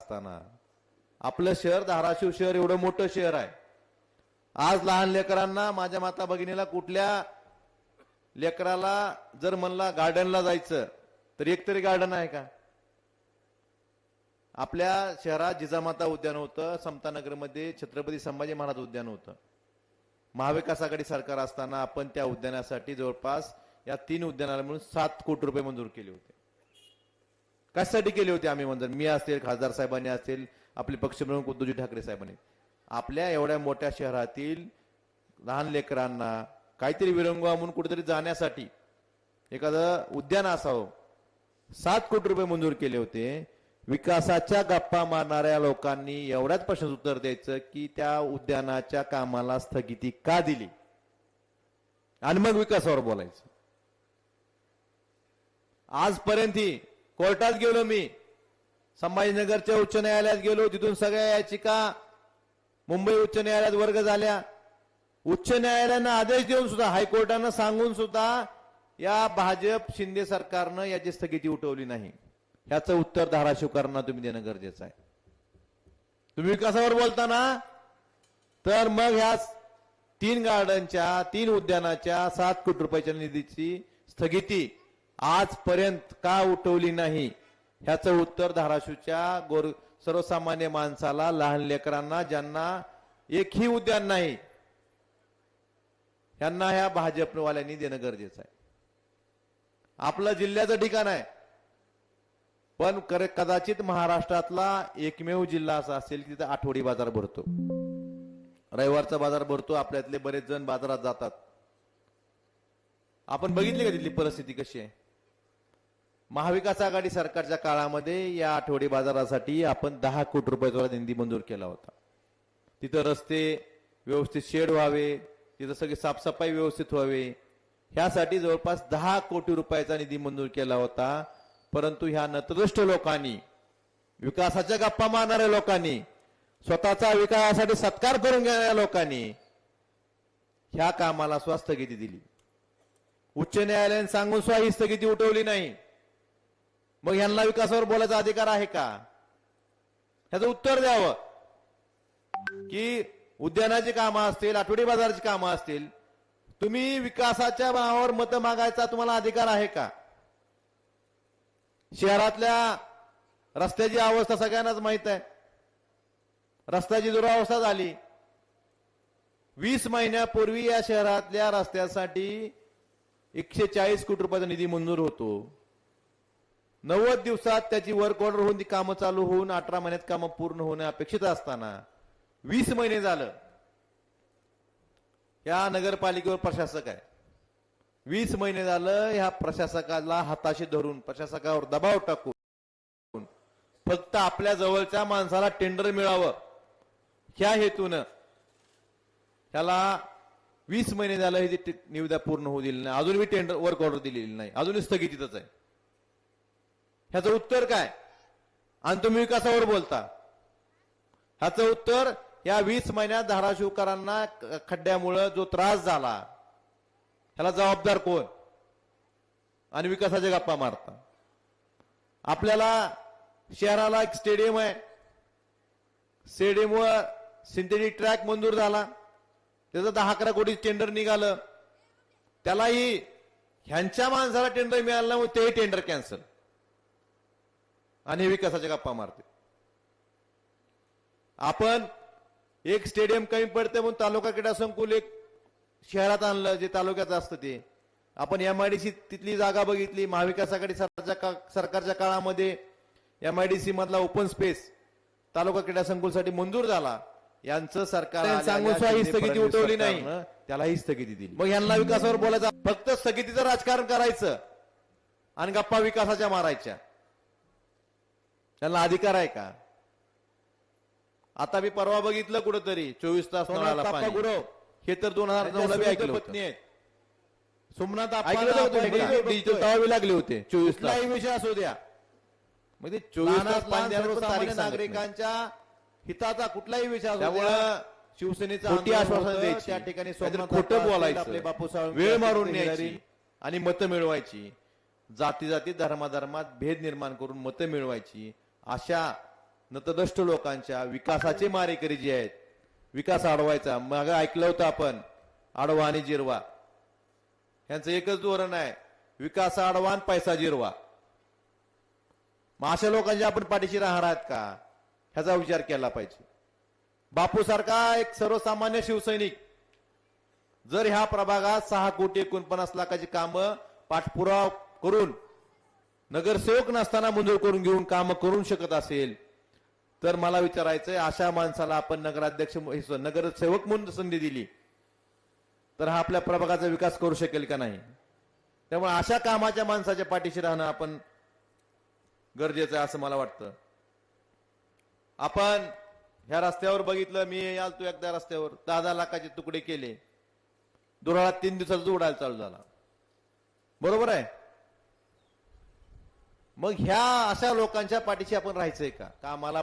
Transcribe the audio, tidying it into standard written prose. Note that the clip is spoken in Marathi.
असताना आपलं शहर धाराशिव शहर एवढं मोठं शहर आहे. आज लहान लेकरांना माझ्या माता भगिनीला कुठल्या लेकराला जर म्हणला गार्डनला जायचं तर एकतरी गार्डन आहे का? आपल्या शहरात जिजामाता उद्यान होतं, समतानगरमध्ये छत्रपती संभाजी महाराज उद्यान होतं. महाविकास आघाडी सरकार असताना आपण त्या उद्यानासाठी जवळपास या 3 उद्यानाला मिळून 7 कोटी रुपये मंजूर केले होते. कशासाठी केले होते आम्ही मंजूर? मी असेल, खासदार साहेबांनी असेल, आपले पक्षप्रमुख उद्धवजी ठाकरे साहेबांनी. आपल्या एवढ्या मोठ्या शहरातील लहान लेकरांना काहीतरी विरंगुळा म्हणून कुठेतरी जाण्यासाठी एखादं उद्यान असावं, 7 कोटी रुपये मंजूर केले होते. विकासाच्या गप्पा मारणाऱ्या लोकांनी एवढ्याच प्रश्नाचं उत्तर द्यायचं की त्या उद्यानाच्या कामाला स्थगिती का दिली आणि मग विकासावर बोलायचं. आजपर्यंत कोर्टात गेलो, मी संभाजीनगरच्या उच्च न्यायालयात गेलो, तिथून सगळ्या याचिका मुंबई उच्च न्यायालयात वर्ग झाल्या. उच्च न्यायालयानं आदेश देऊन सुद्धा, हायकोर्टानं सांगून सुद्धा या भाजप शिंदे सरकारनं याची स्थगिती उठवली नाही. ह्याचं उत्तर धाराशिवकरांना तुम्ही देणं गरजेचं आहे. तुम्ही विकासावर बोलताना तर मग ह्या 3 गार्डनच्या 3 उद्यानाच्या 7 कोटी रुपयाच्या निधीची स्थगिती आजपर्यंत का उठवली नाही ह्याचं उत्तर धाराशिवच्या सर्वसामान्य माणसाला, लहान लेकरांना, ज्यांना एकही उद्यान नाही, यांना ह्या भाजपवाल्यांनी देणं गरजेचं आहे. आपलं जिल्ह्याचं ठिकाण आहे, पण कदाचित महाराष्ट्रातला एकमेव जिल्हा असा असेल की तिथे आठवडी बाजार भरतो, रविवारचा बाजार भरतो. आपल्यातले बरेच जण बाजारात जातात. आपण बघितली का तिथली परिस्थिती कशी आहे? महाविकास आघाडी सरकारच्या काळामध्ये या आठवडी बाजारासाठी आपण 10 कोटी रुपयाचा निधी मंजूर केला होता. तिथं रस्ते व्यवस्थित शेड व्हावे, तिथं सगळी साफसफाई व्यवस्थित व्हावे, ह्यासाठी जवळपास 10 कोटी रुपयाचा निधी मंजूर केला होता. परंतु ह्या नतदृष्ट लोकांनी, विकासाच्या गप्पा मारणाऱ्या लोकांनी, स्वतःचा विकासासाठी सत्कार करून घेणाऱ्या लोकांनी ह्या कामाला स्थगिती दिली. उच्च न्यायालयाने सांगून सुद्धा ही स्थगिती उठवली नाही. मग ह्यांना विकासावर बोलायचा अधिकार आहे का? ह्याचं उत्तर द्यावं की उद्यानाची कामं असतील, आठवडी बाजाराची कामं असतील, तुम्ही विकासाच्या नावावर मतं मागायचा तुम्हाला अधिकार आहे का? शहरातल्या रस्त्याची अवस्था सगळ्यांनाच माहित आहे. रस्त्याची दुरावस्था झाली. 20 महिन्यापूर्वी या शहरातल्या रस्त्यासाठी 140 कोटी रुपयाचा निधी मंजूर होतो. 90 दिवसात त्याची वर्क ऑर्डर होऊन ती कामं चालू होऊन 18 महिन्यात कामं पूर्ण होणे अपेक्षित असताना 20 महिने झालं. या नगरपालिकेवर प्रशासक आहे. 20 महिने झालं ह्या प्रशासकाला हाताशी धरून, प्रशासकावर दबाव टाकून फक्त आपल्या जवळच्या माणसाला टेंडर मिळावं ह्या हेतूनं त्याला 20 महिने झालं ही निविदा पूर्ण होऊ दिली नाही. अजूनही टेंडर वर्क ऑर्डर दिलेली नाही, अजूनही स्थगितीतच आहे. ह्याचं उत्तर काय? आणि तुम्ही विकासावर बोलता. ह्याचं उत्तर या 20 महिन्यात धाराशिवकरांना खड्ड्यामुळे जो त्रास झाला ह्याला जबाबदार कोण? आणि विकासाच्या गप्पा मारता. आपल्याला शहराला एक स्टेडियम आहे, स्टेडियमवर सिंथेटिक ट्रॅक मंजूर झाला, त्याचं 10-11 कोटी टेंडर निघालं, त्यालाही ह्यांच्या माणसाला टेंडर मिळालं नाही, तेही टेंडर कॅन्सल. आणि विकासाच्या गप्पा मारते. आपण एक स्टेडियम कमी पडते म्हणून तालुका क्रीडा संकुल एक शहरात आणलं, जे तालुक्यात असतं ते. आपण एमआयडीसी तिथली जागा बघितली. महाविकास आघाडी सरकारच्या काळामध्ये एमआयडीसी मधला ओपन स्पेस तालुका क्रीडा संकुलसाठी मंजूर झाला. यांचं सरकार सांगून ही स्थगिती उठवली नाही, त्यालाही स्थगिती दिली. मग यांना विकासावर बोलायचं, फक्त स्थगितीचं राजकारण करायचं आणि गप्पा विकासाच्या मारायच्या. त्यांना अधिकार आहे का? आता मी परवा बघितलं कुठंतरी 24 तास नळाला पाणी, हे तर 2009 ला ऐकलं पत्नी आहेत सोमनाथ डिजिटल तवावी लागले होते 24 तास. विषय असू द्या, म्हणजे 24 तास नागरिकांच्या हिताचा कुठलाही विषय असू द्या, शिवसेनेचा आश्वासन द्यायची, त्या ठिकाणी खोटं बोलायचं, आपले बापूसाहेब वेळ मारून न्यायची आणि मतं मिळवायची, जाती धर्माधर्मात भेद निर्माण करून मतं मिळवायची, अशा नतदष्ट लोकांच्या विकासाचे मारेकरी जे आहेत, विकास अडवायचा, मग ऐकलं होतं आपण आडवा आणि जिरवा, यांचं एकच धोरण आहे, विकास अडवा आणि पैसा जिरवा. मग अशा लोकांच्या आपण पाठीशी राहणार आहात का, ह्याचा विचार केला पाहिजे. बापू सारखा एक सर्वसामान्य शिवसैनिक जर ह्या प्रभागात 6,49,00,000 कामं पाठपुरावा करून नगरसेवक नसताना मंजूर करून घेऊन कामं करू शकत असेल, तर मला विचारायचंय, अशा माणसाला आपण नगरसेवक म्हणून संधी दिली तर हा आपल्या प्रभागाचा विकास करू शकेल का नाही. त्यामुळे अशा कामाच्या माणसाच्या पाठीशी राहणं आपण गरजेचं आहे असं मला वाटतं. आपण ह्या रस्त्यावर बघितलं, मी आलतो एकदा रस्त्यावर, 10 लाखाचे तुकडे केले, दुराळा 3 दिवसात जोडायला चालू झाला. बरोबर आहे. मग ह्या अशा लोकांच्या पाठीशी आपण राहायचंय का? आम्हाला